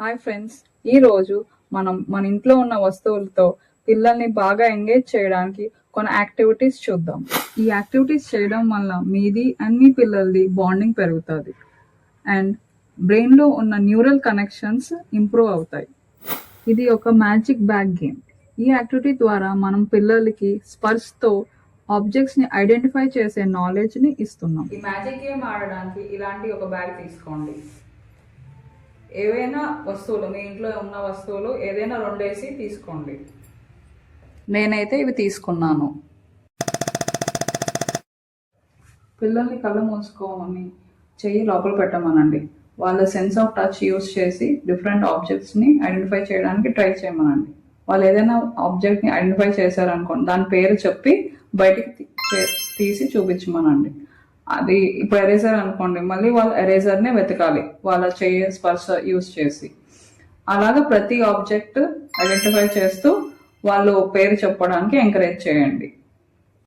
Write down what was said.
Hi friends, ఈరోజు మనం మన ఇంట్లో ఉన్న వస్తువులతో పిల్లల్ని బాగా ఎంగేజ్ చేయడానికి కొన్ని యాక్టివిటీస్ చూద్దాం. ఈ యాక్టివిటీస్ చేయడం వల్ల మీది అండ్ మీ పిల్లలది బాండింగ్ పెరుగుతుంది అండ్ బ్రెయిన్లో ఉన్న న్యూరల్ కనెక్షన్స్ ఇంప్రూవ్ అవుతాయి. ఇది ఒక మ్యాజిక్ బ్యాగ్ గేమ్. ఈ యాక్టివిటీ ద్వారా మనం పిల్లలకి స్పర్శతో ఆబ్జెక్ట్స్ని ఐడెంటిఫై చేసే నాలెడ్జ్ని ఇస్తున్నాం. ఈ మ్యాజిక్ గేమ్ ఆడడానికి ఇలాంటి ఒక బ్యాగ్ తీసుకోండి. ఏవైనా వస్తువులు, మీ ఇంట్లో ఉన్న వస్తువులు ఏదైనా రెండేసి తీసుకోండి. నేనైతే ఇవి తీసుకున్నాను. పిల్లల్ని కళ్ళు మూసుకోమని చెయ్యి లోపల పెట్టమనండి. వాళ్ళ సెన్స్ ఆఫ్ టచ్ యూస్ చేసి డిఫరెంట్ ఆబ్జెక్ట్స్ని ఐడెంటిఫై చేయడానికి ట్రై చేయమనండి. వాళ్ళు ఏదైనా ఆబ్జెక్ట్ని ఐడెంటిఫై చేశారనుకోండి, దాని పేరు చెప్పి బయటికి తీసి చూపించమనండి. అది ఇప్పుడు ఎరేజర్ అనుకోండి, మళ్ళీ వాళ్ళు ఎరేజర్నే వెతకాలి వాళ్ళ చెయ్యి స్పర్శ యూస్ చేసి. అలాగా ప్రతి ఆబ్జెక్ట్ ఐడెంటిఫై చేస్తూ వాళ్ళు పేరు చెప్పడానికి ఎంకరేజ్ చేయండి.